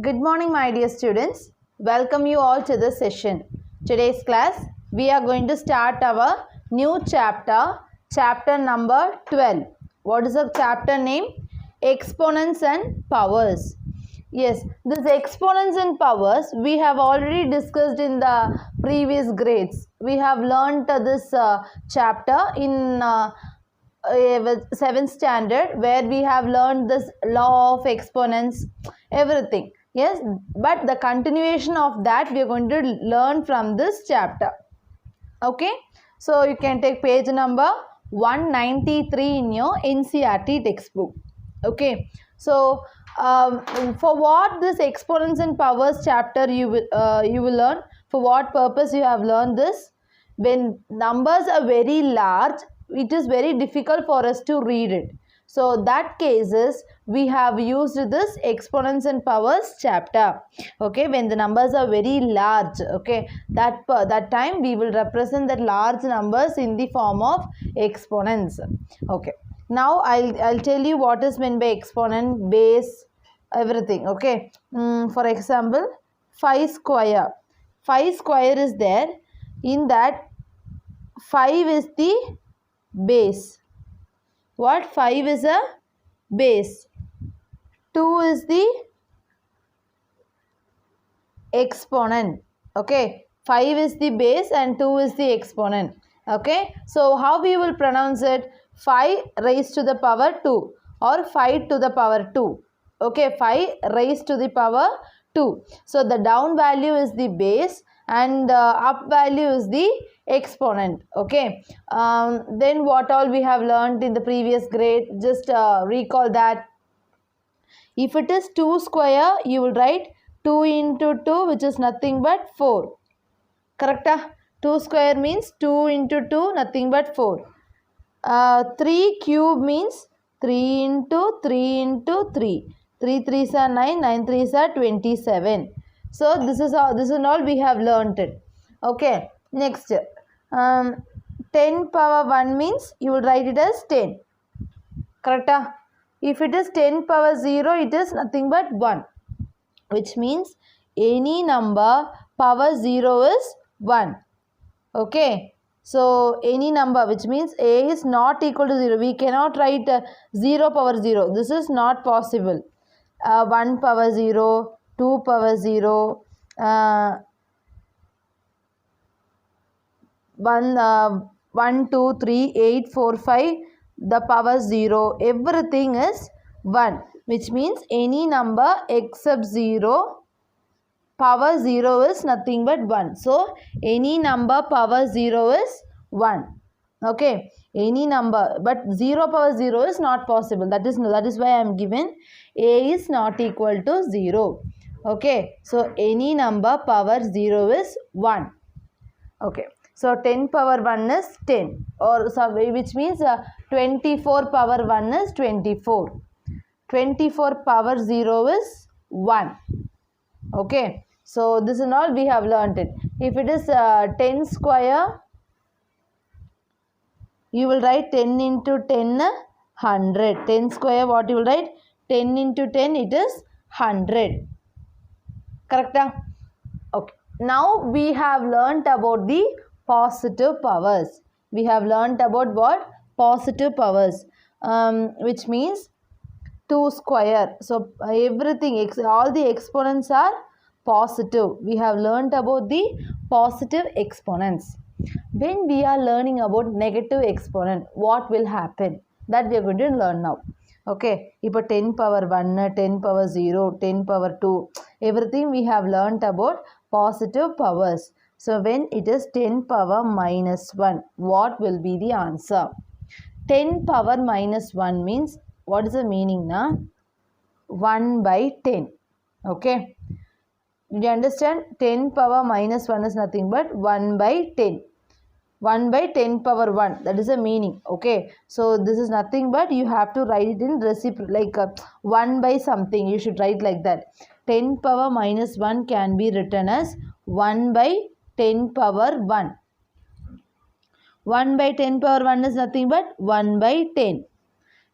Good morning, my dear students. Welcome you all to this session. Today's class, we are going to start our new chapter, chapter number 12. What is the chapter name? Exponents and powers. Yes, this exponents and powers we have already discussed in the previous grades. We have learnt this chapter in 7th standard, where we have learned this law of exponents, everything. Yes, but the continuation of that we are going to learn from this chapter. Okay, so you can take page number 193 in your NCERT textbook. Okay, so for what this exponents and powers chapter you will learn, for what purpose you have learned this? When numbers are very large, it is very difficult for us to read it. So that cases we have used this exponents and powers chapter. Okay, when the numbers are very large, okay, that time we will represent that large numbers in the form of exponents. Okay, now I'll tell you what is meant by exponent, base, everything. Okay, for example, 5 square. 5 square is there. In that 5 is the base. What? 5 is a base. 2 is the exponent. Okay, 5 is the base and 2 is the exponent. Okay, so how we will pronounce it? 5 raised to the power 2 or 5 to the power 2. Okay, 5 raised to the power 2. So the down value is the base and up value is the exponent. Okay, then what all we have learned in the previous grade, just recall that. If it is 2 square, you will write 2 into 2, which is nothing but 4. Correct? 2 square means 2 into 2, nothing but 4. 3 cube means 3 into 3 into 3. 3 3s are 9, 9 3s are 27. So this is all we have learnt it. Okay, next 10 power 1 means you will write it as 10. Correct? If it is 10 power 0, it is nothing but 1, which means any number power 0 is 1. Okay, so any number, which means a is not equal to 0. We cannot write 0 power 0. This is not possible. 1 power 0, 2 power 0, 1, 2, 3, 8, 4, 5, the power 0, everything is 1, which means any number except 0, power 0 is nothing but 1. So any number power 0 is 1. Okay, any number, but 0 power 0 is not possible. That is why I am given a is not equal to 0. Okay, so any number power 0 is 1. Okay, so 10 power 1 is 10, or which means 24 power 1 is 24. 24 power 0 is 1. Okay, so this is all we have learnt it. If it is 10 square, you will write 10 into 10, 100. 10 square, what you will write? 10 into 10, it is 100. Correct? Okay. Now we have learnt about the positive powers. We have learnt about what? Positive powers, which means 2 square. So everything, all the exponents are positive. We have learnt about the positive exponents. When we are learning about negative exponent, what will happen? That we are going to learn now. Okay, if 10 power 1, 10 power 0, 10 power 2, everything we have learnt about positive powers. So when it is 10 power minus 1, what will be the answer? 10 power minus 1 means, what is the meaning na? 1 by 10. Okay, you understand? 10 power minus 1 is nothing but 1 by 10. 1 by 10 power 1, that is the meaning. Okay, so this is nothing but you have to write it in reciprocal, like 1 by something, you should write like that. 10 power minus 1 can be written as 1 by 10 power 1. 1 by 10 power 1 is nothing but 1 by 10.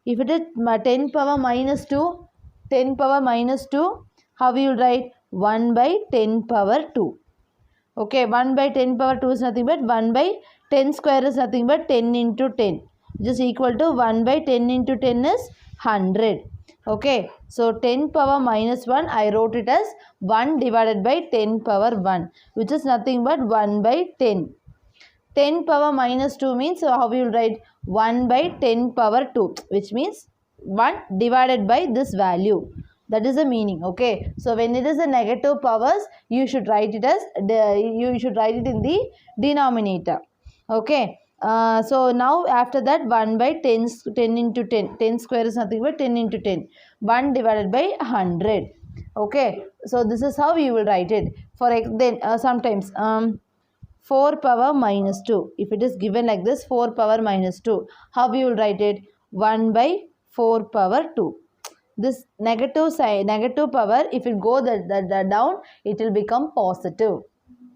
If it is 10 power minus 2, 10 power minus 2, How we will write? 1 by 10 power 2. Okay, 1 by 10 power 2 is nothing but 1 by 10 square is nothing but 10 into 10, which is equal to 1 by 10 into 10 is 100. Okay, so 10 power minus 1, I wrote it as 1 divided by 10 power 1, which is nothing but 1 by 10. 10 power minus 2 means, so how we will write? 1 by 10 power 2, which means 1 divided by this value. That is the meaning. Okay, so when it is a negative powers, you should write it as you should write it in the denominator. Okay, so now after that 1 by 10 into 10, 10 square is nothing but 10 into 10, 1 divided by 100. Okay, so this is how we will write it. For then sometimes 4 power minus 2, if it is given like this, 4 power minus 2, how we will write it? 1 by 4 power 2. This negative sign, negative power, if it go down, it will become positive.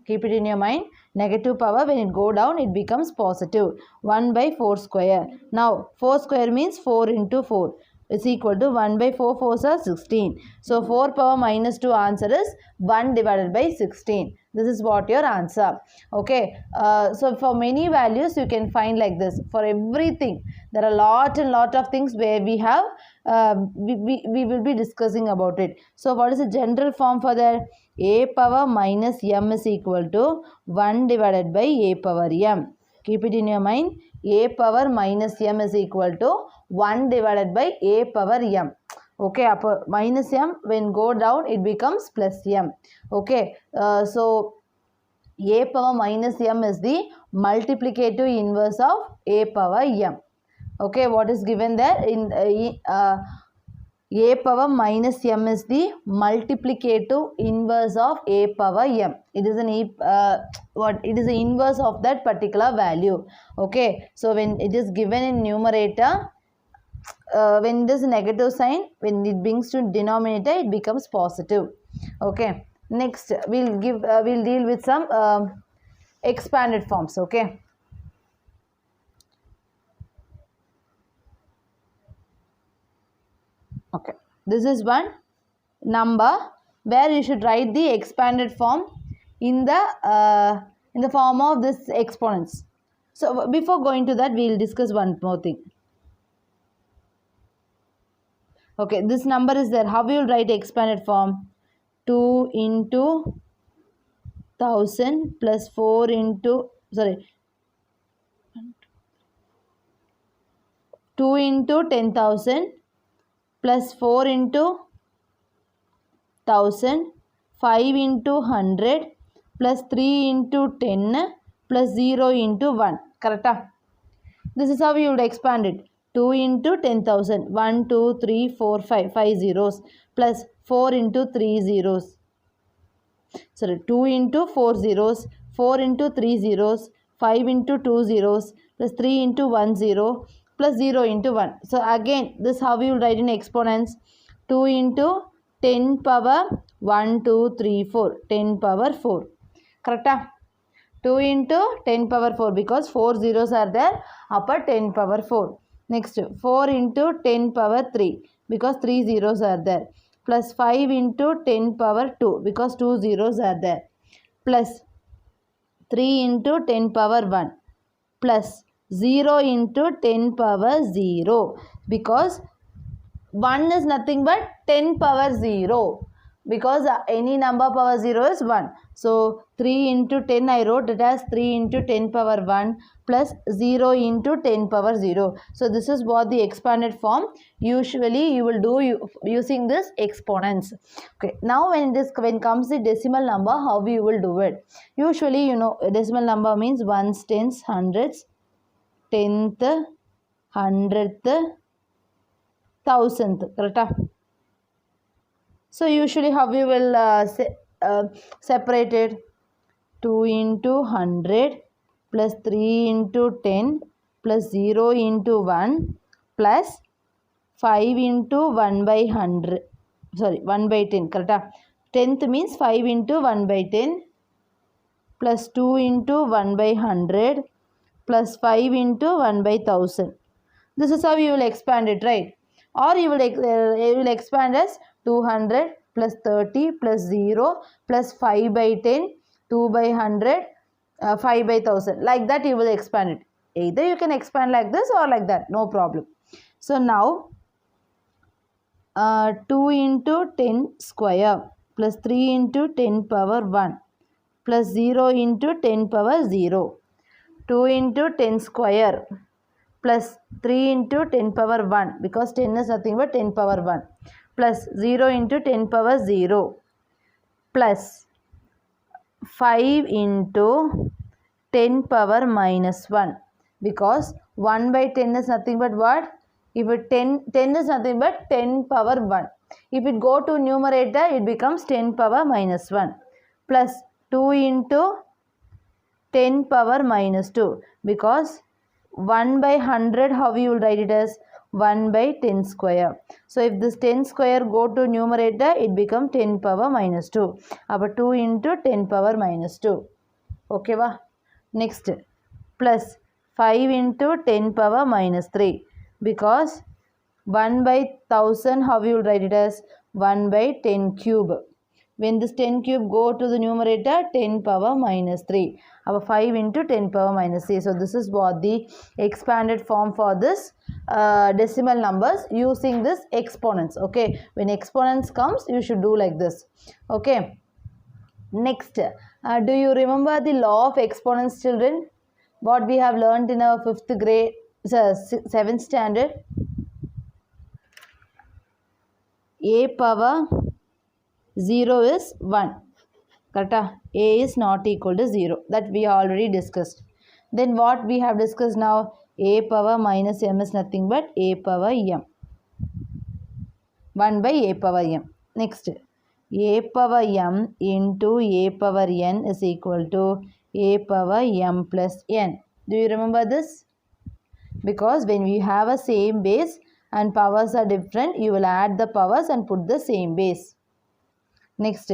Keep it in your mind. Negative power, when it go down, it becomes positive. 1 by 4 square. Now 4 square means 4 into 4 is equal to 1 by 4, 4s are 16. So 4 power minus 2 answer is 1 divided by 16. This is what your answer. Okay, so for many values you can find like this. For everything, there are lot and lot of things where we have we will be discussing about it. So what is the general form for that? A power minus m is equal to 1 divided by a power m. Keep it in your mind. A power minus m is equal to 1 divided by a power m. Okay, minus m, when go down, it becomes plus m. Okay, so a power minus m is the multiplicative inverse of a power m. Okay, what is given there? In a power minus m is the multiplicative inverse of a power m. It is an it is the inverse of that particular value. Okay, so when it is given in numerator, when it is negative sign, when it brings to denominator, it becomes positive. Okay, next we'll deal with some expanded forms. Okay. Okay, this is one number where you should write the expanded form in the form of this exponents. So before going to that, we will discuss one more thing. Okay, this number is there. How we will write expanded form? 2 into 1000 plus 4 into 2 into 10,000 plus 4 into 1000, 5 into 100 plus 3 into 10 plus 0 into 1. Correct? This is how you would expand it. 2 into 10,000. 1, 2, 3, 4, 5. 5 zeros. Plus 4 into 3 zeros. Sorry, 2 into 4 zeros. 4 into 3 zeros. 5 into 2 zeros. Plus 3 into 1 zero. Plus 0 into 1. So again, this how we will write in exponents. 2 into 10 power 1, 2, 3, 4. 10 power 4. Correct? 2 into 10 power 4, because 4 zeros are there upper 10 power 4. Next 4 into 10 power 3, because 3 zeros are there. Plus 5 into 10 power 2, because 2 zeros are there. Plus 3 into 10 power 1. Plus 0 into 10 power 0, because 1 is nothing but 10 power 0, because any number power 0 is 1. So 3 into 10 I wrote it as 3 into 10 power 1 plus 0 into 10 power 0. So this is what the expanded form. Usually you will do using this exponents. Okay, now when comes the decimal number, how we will do it? Usually, you know, decimal number means ones, tens, hundreds, tenth, hundredth, thousandth. Correct? So usually how we will separate it? 2 into 100 plus 3 into 10 plus 0 into 1 plus 5 into 1 by 100. Sorry, 1 by 10. Correct? Tenth means 5 into 1 by 10 plus 2 into 1 by 100 plus 5 into 1 by 1000. This is how you will expand it, right? Or you will expand as 200 plus 30 plus 0 plus 5 by 10, 2 by 100, 5 by 1000. Like that you will expand it. Either you can expand like this or like that, no problem. So now 2 into 10 square plus 3 into 10 power 1 plus 0 into 10 power 0. 2 into 10 square plus 3 into 10 power 1 because 10 is nothing but 10 power 1 plus 0 into 10 power 0 plus 5 into 10 power minus 1 because 1 by 10 is nothing but what? If it 10 is nothing but 10 power 1. If it go to numerator, it becomes 10 power minus 1 plus 2 into 10 power minus 2 because 1 by 100, how you will write it as 1 by 10 square. So if this 10 square go to numerator, it becomes 10 power minus 2. About 2 into 10 power minus 2. Okay, va? Next, plus 5 into 10 power minus 3 because 1 by 1000, how you will write it as 1 by 10 cube. When this 10 cube go to the numerator, 10 power minus 3. Our 5 into 10 power minus 3. So this is what the expanded form for this decimal numbers using this exponents. Okay. When exponents comes, you should do like this. Okay. Next, do you remember the law of exponents, children? What we have learned in our 5th grade, 7th standard? A power 0 is 1. Correct? A is not equal to 0. That we already discussed. Then what we have discussed now? A power minus m is nothing but a power m. 1 by a power m. Next, a power m into a power n is equal to a power m plus n. Do you remember this? Because when we have a same base and powers are different, you will add the powers and put the same base. Next,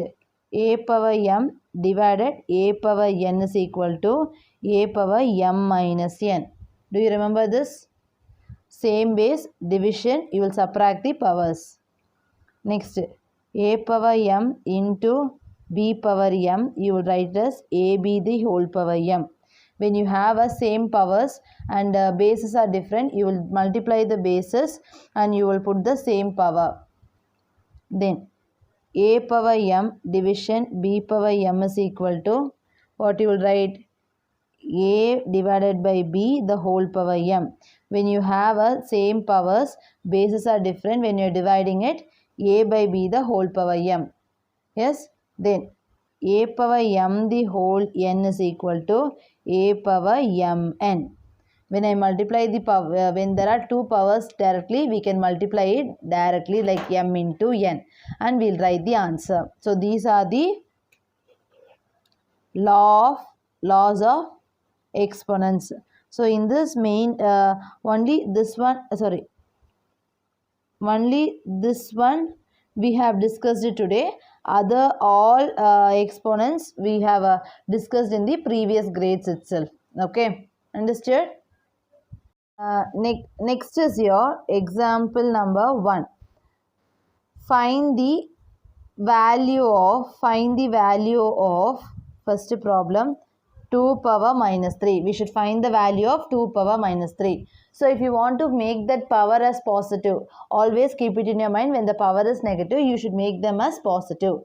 a power m divided a power n is equal to a power m minus n. Do you remember this? Same base, division, you will subtract the powers. Next, a power m into b power m, you will write as ab the whole power m. When you have a same powers and bases are different, you will multiply the bases and you will put the same power. Then a power m division b power m is equal to what you will write? A divided by b the whole power m. When you have a same powers, bases are different. When you are dividing it, a by b the whole power m. Yes. Then a power m the whole n is equal to a power mn. When I multiply the power, when there are two powers directly, we can multiply it directly like m into n and we'll write the answer. So these are the laws of exponents. So in this main only this one we have discussed it today. Other all exponents we have discussed in the previous grades itself. Okay, understood? Next is your example number 1. Find the value of first problem 2 power minus 3. We should find the value of 2 power minus 3. So if you want to make that power as positive, always keep it in your mind, when the power is negative, you should make them as positive.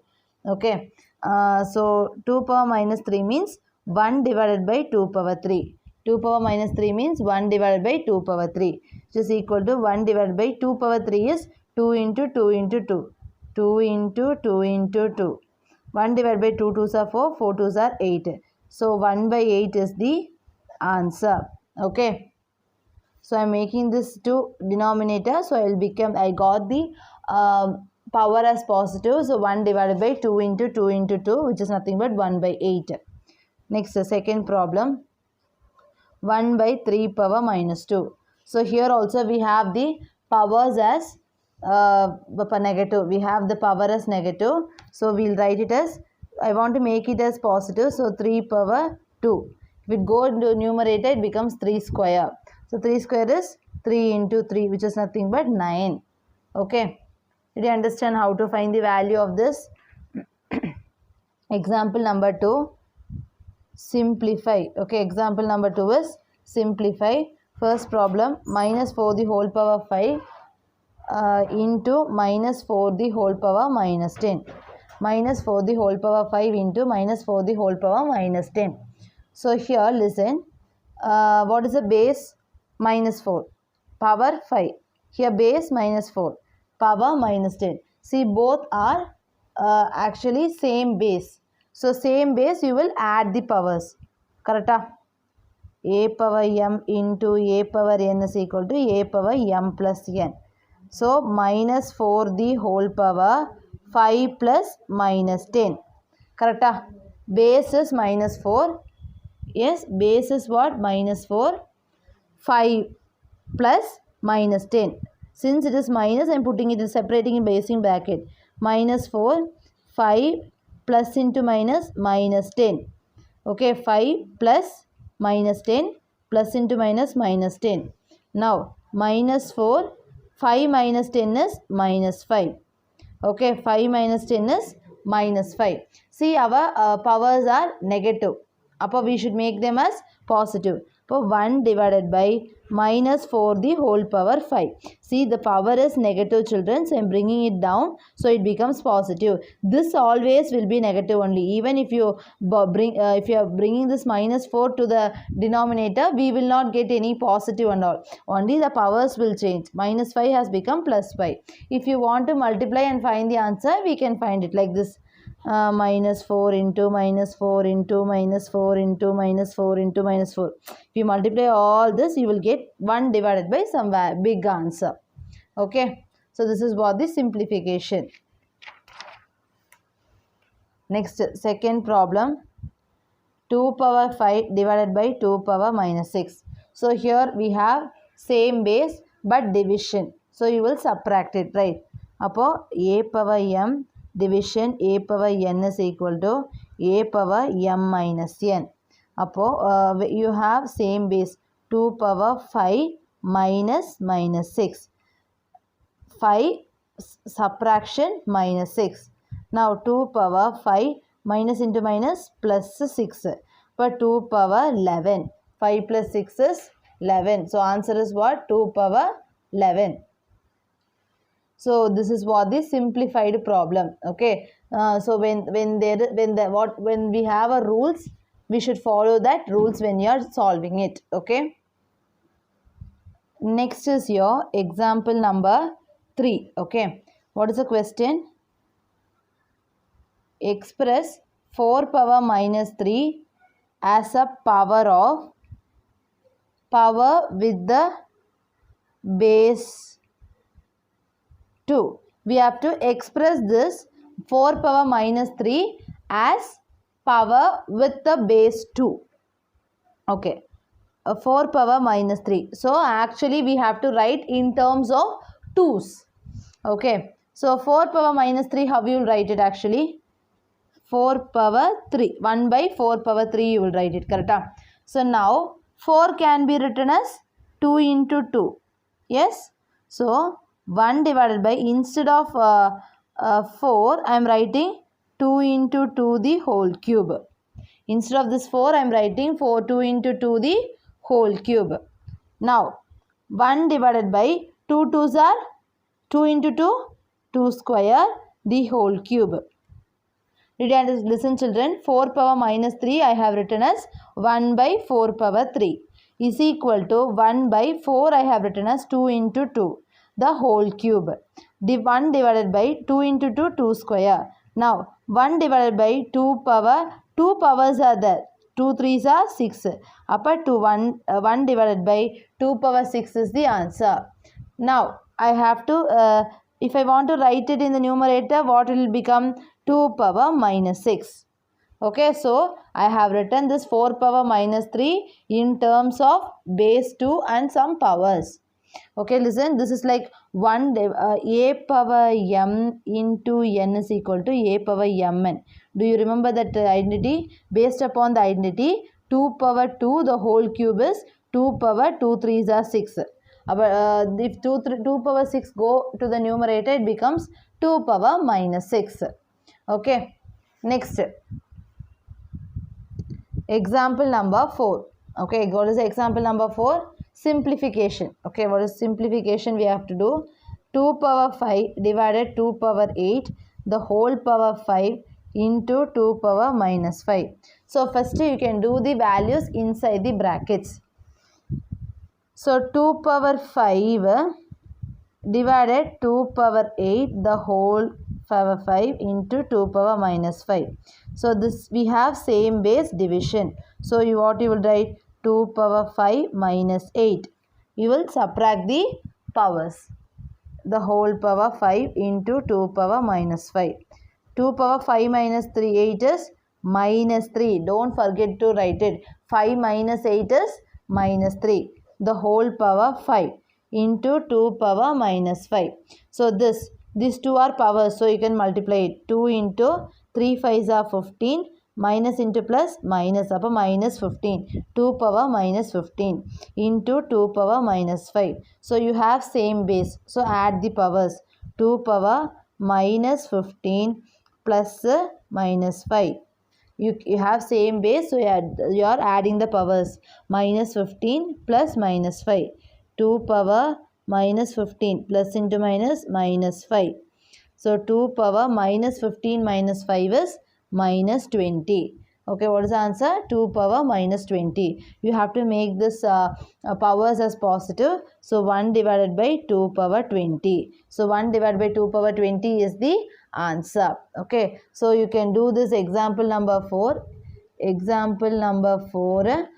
Okay. So 2 power minus 3 means 1 divided by 2 power 3. 2 power minus 3 means 1 divided by 2 power 3, which is equal to 1 divided by 2 power 3 is 2 into 2 into 2. 2 into 2 into 2. 1 divided by 2 2s are 4, 4 2s are 8. So 1 by 8 is the answer. Okay. So I am making this to denominator. So I got the power as positive. So 1 divided by 2 into 2 into 2, which is nothing but 1 by 8. Next, the second problem. 1 by 3 power minus 2. So here also we have the powers as negative. We have the power as negative. So we'll write it as, I want to make it as positive. So 3 power 2. If it go into numerator, it becomes 3 square. So 3 square is 3 into 3, which is nothing but 9. Okay. Did you understand how to find the value of this? Example number 2, simplify. Okay, example number 2 is simplify. First problem, minus 4 the whole power 5 into minus 4 the whole power minus 10. Minus 4 the whole power 5 into minus 4 the whole power minus 10. So here listen, what is the base? Minus 4, power 5. Here base minus 4, power minus 10. See, both are actually same base. So same base, you will add the powers. Correct? A power m into a power n is equal to a power m plus n. So minus 4 the whole power 5 plus minus 10. Correct? Base is minus 4. Yes, base is what? Minus 4. 5 plus minus 10. Since it is minus, I am putting it in separating in basing bracket. Minus 4, 5 plus into minus, minus 10. Okay, 5 plus minus 10 plus into minus, minus 10. Now, minus 4, 5 minus 10 is minus 5. Okay, 5 minus 10 is minus 5. See, our powers are negative. Upper we should make them as positive. So 1 divided by minus 4 the whole power 5. See, the power is negative, children. So I am bringing it down. So it becomes positive. This always will be negative only. Even if you if you are bringing this minus 4 to the denominator, we will not get any positive and all. Only the powers will change. Minus 5 has become plus 5. If you want to multiply and find the answer, we can find it like this. Minus 4 into minus 4 into minus 4 into minus 4 into minus 4. If you multiply all this, you will get 1 divided by some big answer. Okay. So this is what the simplification. Next, second problem. 2 power 5 divided by 2 power minus 6. So here we have same base but division. So you will subtract it, right? Appo a power m division a power n is equal to a power m minus n. Appo you have same base 2 power 5 minus 6. 5 subtraction minus 6. Now 2 power 5 minus into minus plus 6. But 2 power 11. 5 plus 6 is 11. So answer is what? 2 power 11. So this is what the simplified problem. Okay. So when we have a rules, we should follow that rules when you are solving it. Okay. Next is your example number 3. Okay. What is the question? Express 4 power minus 3 as a power with the base 2. We have to express this 4 power minus 3 as power with the base 2. Okay. 4 power minus 3. So actually we have to write in terms of 2's. Okay. So 4 power minus 3, how you will write it actually? 4 power 3. 1 by 4 power 3 you will write it. Correct? So now 4 can be written as 2 into 2. Yes. So 1 divided by, instead of 4, I am writing 2 into 2 the whole cube. Instead of this 4, I am writing 2 into 2 the whole cube. Now, 1 divided by 2 2's are 2 into 2, 2 square the whole cube. Listen children, 4 power minus 3 I have written as 1 by 4 power 3 is equal to 1 by 4 I have written as 2 into 2. The whole cube. 1 divided by 2 into 2, 2 square. Now 1 divided by 2 power, 2 powers are there. 2 3's are 6. Upper to 1 divided by 2 power 6 is the answer. Now I have to, if I want to write it in the numerator, what will become? 2 power minus 6. Okay, so I have written this 4 power minus 3 in terms of base 2 and some powers. Okay, listen, this is like a power m into n is equal to a power mn. Do you remember that identity? Based upon the identity, 2 power 2, the whole cube is 2 power 2 3's are 6. If 2 power 6 go to the numerator, it becomes 2 power minus 6. Okay, next example number 4. Okay, what is the example number 4? Simplification. Okay, what is simplification? We have to do 2 power 5 divided 2 power 8 the whole power 5 into 2 power minus 5. So first you can do the values inside the brackets. So 2 power 5 divided 2 power 8 the whole power 5 into 2 power minus 5. So this we have same base division. So what you will write? 2 power 5 minus 8. You will subtract the powers. The whole power 5 into 2 power minus 5. 2 power 5 minus 3, 8 is minus 3. Don't forget to write it. 5 minus 8 is minus 3. The whole power 5 into 2 power minus 5. So these two are powers. So you can multiply it. 2 into 3 5s are 15. Minus into plus minus up minus 15. 2 power minus 15 into 2 power minus 5. So you have same base. So add the powers. 2 power minus 15 plus minus 5. You have same base. So you are adding the powers. Minus 15 plus minus 5. 2 power minus 15 plus into minus minus 5. So 2 power minus 15 minus 5 is minus 20. Okay, what is the answer? 2 power minus 20. You have to make this powers as positive. So 1 divided by 2 power 20. So 1 divided by 2 power 20 is the answer. Okay, so you can do this example number 4. Example number 4,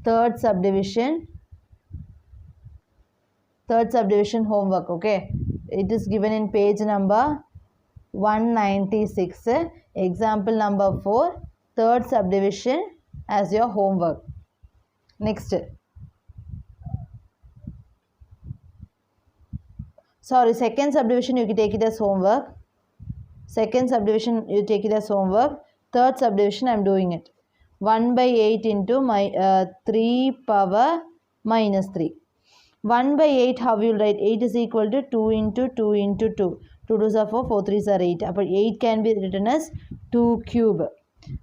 third subdivision homework. Okay, it is given in page number 196. Example number 4, third subdivision as your homework. Next, sorry, second subdivision you can take it as homework. Second subdivision you take it as homework. Third subdivision I am doing it. 1 by 8 into 3 power minus 3. 1 by 8 how you will write? 8 is equal to 2 into 2 into 2. 2 2s are 4, 4 3s are 8. But 8 can be written as 2 cube.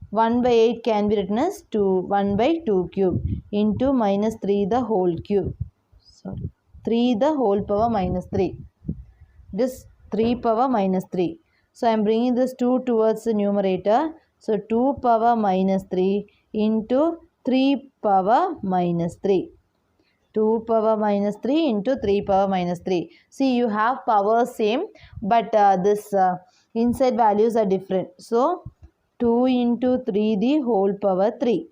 1 by 8 can be written as 1 by 2 cube into minus 3 the whole cube. Sorry, 3 the whole power minus 3. This 3 power minus 3. So I am bringing this 2 towards the numerator. So 2 power minus 3 into 3 power minus 3. 2 power minus 3 into 3 power minus 3. See, you have powers same, but this inside values are different. So 2 into 3 the whole power 3.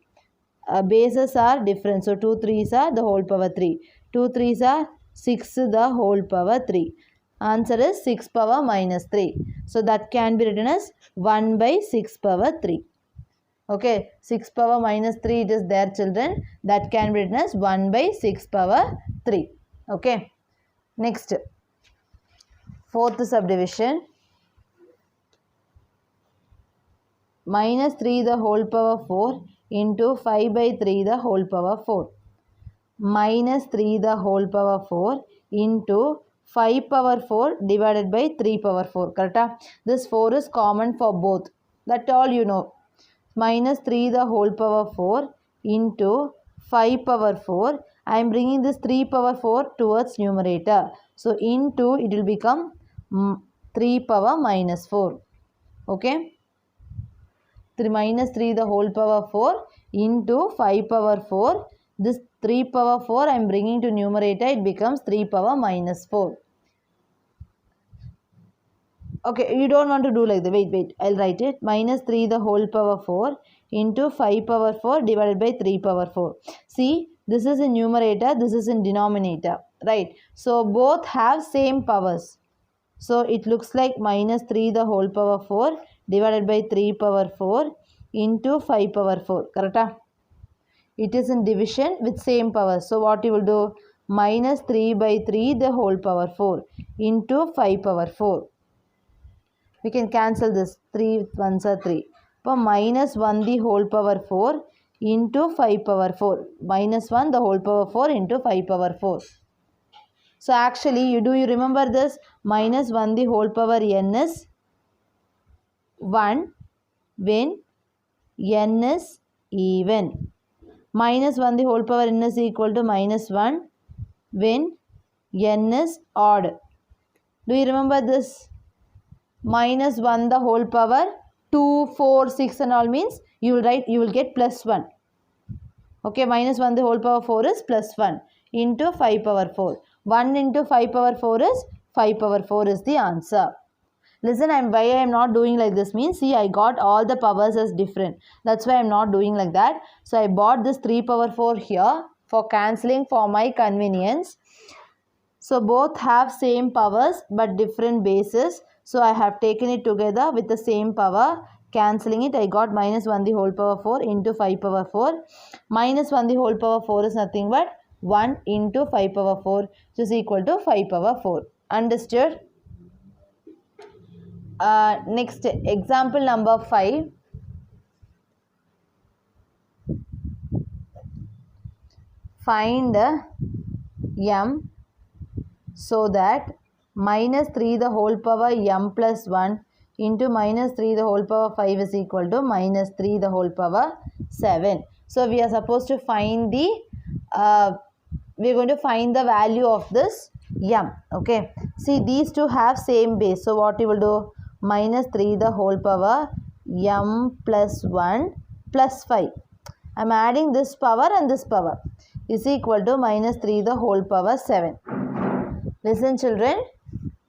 Bases are different. So 2 3s are the whole power 3. 2 3s are 6 the whole power 3. Answer is 6 power minus 3. So that can be written as 1 by 6 power 3. Okay, 6 power minus 3 it is there, children. That can be written as 1 by 6 power 3. Okay, next, fourth subdivision. Minus 3 the whole power 4 into 5 by 3 the whole power 4. Minus 3 the whole power 4 into 5 power 4 divided by 3 power 4. Correct? This 4 is common for both. That's all you know. Minus 3 the whole power 4 into 5 power 4. I am bringing this 3 power 4 towards numerator. So into it will become 3 power minus 4. Okay. Minus 3 the whole power 4 into 5 power 4. This 3 power 4 I am bringing to numerator. It becomes 3 power minus 4. Okay, you don't want to do like that. Wait, I'll write it. Minus 3 the whole power 4 into 5 power 4 divided by 3 power 4. See, this is in numerator, this is in denominator, right? So both have same powers. So it looks like minus 3 the whole power 4 divided by 3 power 4 into 5 power 4. Correct? It is in division with same power. So what you will do? Minus 3 by 3 the whole power 4 into 5 power 4. We can cancel this. 3 1s are 3. So minus 1 the whole power 4 into 5 power 4. Minus 1 the whole power 4 into 5 power 4. So actually, you remember this? Minus 1 the whole power n is 1 when n is even. Minus 1 the whole power n is equal to minus 1 when n is odd. Do you remember this? Minus 1 the whole power 2, 4, 6 and all means you will get plus 1. Okay, minus 1 the whole power 4 is plus 1 into 5 power 4. 1 into 5 power 4 is 5 power 4 is the answer. Listen, why I am not doing like this means, see, I got all the powers as different. That's why I am not doing like that. So I bought this 3 power 4 here for cancelling for my convenience. So both have same powers but different bases. So I have taken it together with the same power. Cancelling it, I got minus 1 the whole power 4 into 5 power 4. Minus 1 the whole power 4 is nothing but 1 into 5 power 4, which is equal to 5 power 4. Understood? Next, example number 5. Find m so that minus 3 the whole power m plus 1 into minus 3 the whole power 5 is equal to minus 3 the whole power 7. So we are supposed to find the we are going to find the value of this m. Okay, see, these two have same base. So what you will do? Minus 3 the whole power m plus 1 plus 5. I am adding this power and this power is equal to minus 3 the whole power 7. Listen children,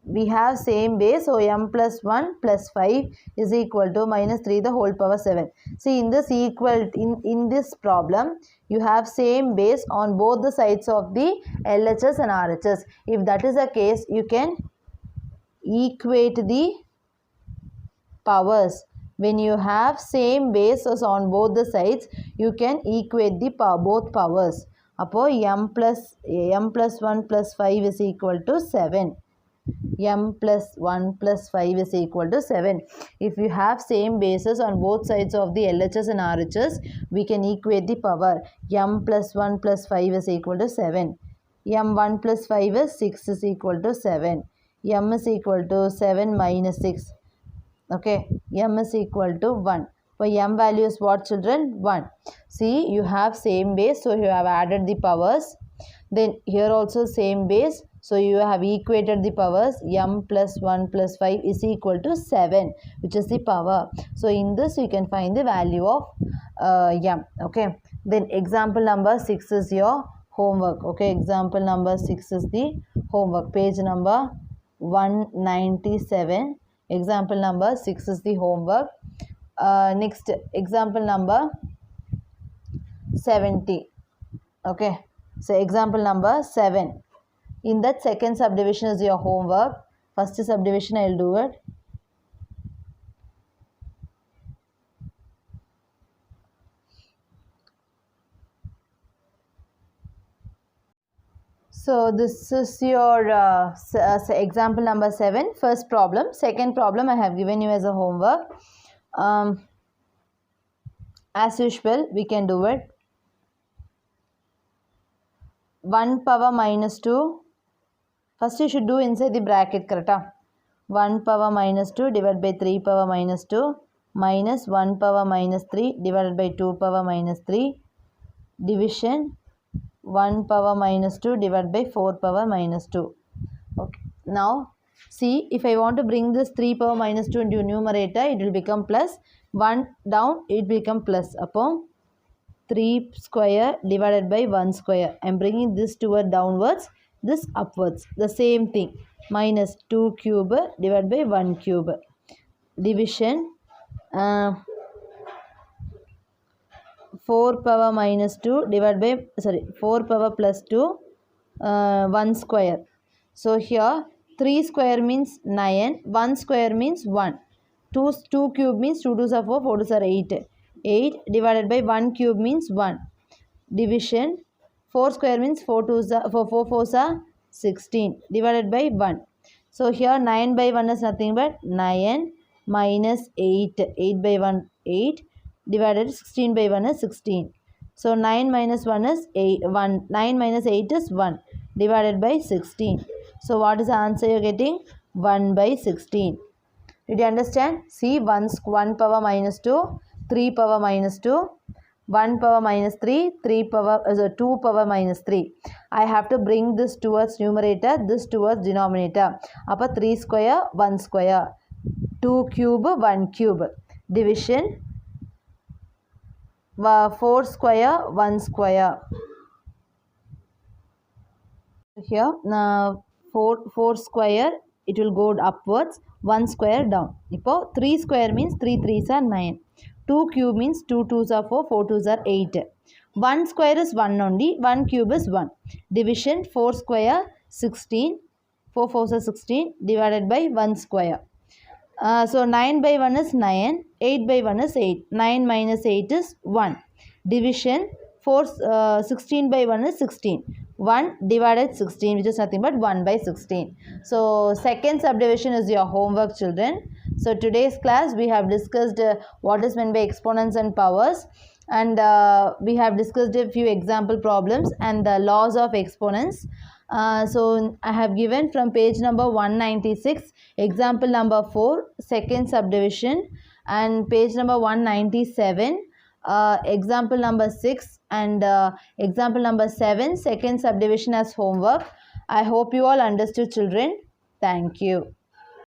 we have same base, so m plus 1 plus 5 is equal to minus 3 the whole power 7. See, in this in this problem, you have same base on both the sides of the LHS and RHS. If that is the case, you can equate the powers. When you have same bases on both the sides, you can equate the both powers. Appo m plus 1 plus 5 is equal to 7. M plus 1 plus 5 is equal to 7. If you have same bases on both sides of the LHS and RHS, we can equate the power. M plus 1 plus 5 is equal to 7. M1 plus 5 is 6 is equal to 7. M is equal to 7 minus 6. Okay, m is equal to 1. For m value is what children? 1. See, you have same base, so you have added the powers. Then here also same base, so you have equated the powers. M plus 1 plus 5 is equal to 7, which is the power. So in this you can find the value of m. Okay, then example number 6 is your homework. Okay, example number 6 is the homework. Page number 197. Example number 6 is the homework. Next, example number 70. Okay, so example number 7. In that second subdivision is your homework. First subdivision I will do it. So this is your example number 7, first problem. Second problem I have given you as a homework. As usual, we can do it. 1 power minus 2. First you should do inside the bracket, correct? 1 power minus 2 divided by 3 power minus 2 minus 1 power minus 3 divided by 2 power minus 3 division 1 power minus 2 divided by 4 power minus 2. Okay. Now, see, if I want to bring this 3 power minus 2 into numerator, it will become plus. 1 down, it will become plus. Upon 3 square divided by 1 square. I am bringing this toward downwards, this upwards. The same thing. Minus 2 cube divided by 1 cube. Division 4 power minus 2 divided by, 4 power plus 2, 1 square. So here 3 square means 9, 1 square means 1. 2 cube means 2 2s are 4, 4 2s are 8. 8 divided by 1 cube means 1. Division 4 square means 4 4s are 16 divided by 1. So here 9 by 1 is nothing but 9 minus 8. 8 by 1 8 divided 16 by 1 is 16. So 9 minus 1 is 8. 9 minus 8 is 1. divided by 16. So what is the answer you're getting? 1 by 16. Did you understand? See, 1 power minus 2, 3 power minus 2, 1 power minus 3, 2 power minus 3. I have to bring this towards numerator, this towards denominator. Appa 3 square, 1 square. 2 cube, 1 cube. Division 4 square, 1 square. Here 4 square, it will go upwards, 1 square down. Now 3 square means 3 3s are 9. 2 cube means 2 2s are 4, 4 2s are 8. 1 square is 1 only, 1 cube is 1. Division 4 square 16, 4 4s are 16 divided by 1 square. So 9 by 1 is 9, 8 by 1 is 8. 9 minus 8 is 1. Division 16 by 1 is 16. 1 divided 16, which is nothing but 1 by 16. So second subdivision is your homework, children. So today's class we have discussed what is meant by exponents and powers, and we have discussed a few example problems and the laws of exponents. So I have given from page number 196 example number 4 second subdivision, and page number 197 example number 6 and example number 7 second subdivision as homework. I hope you all understood, children. Thank you.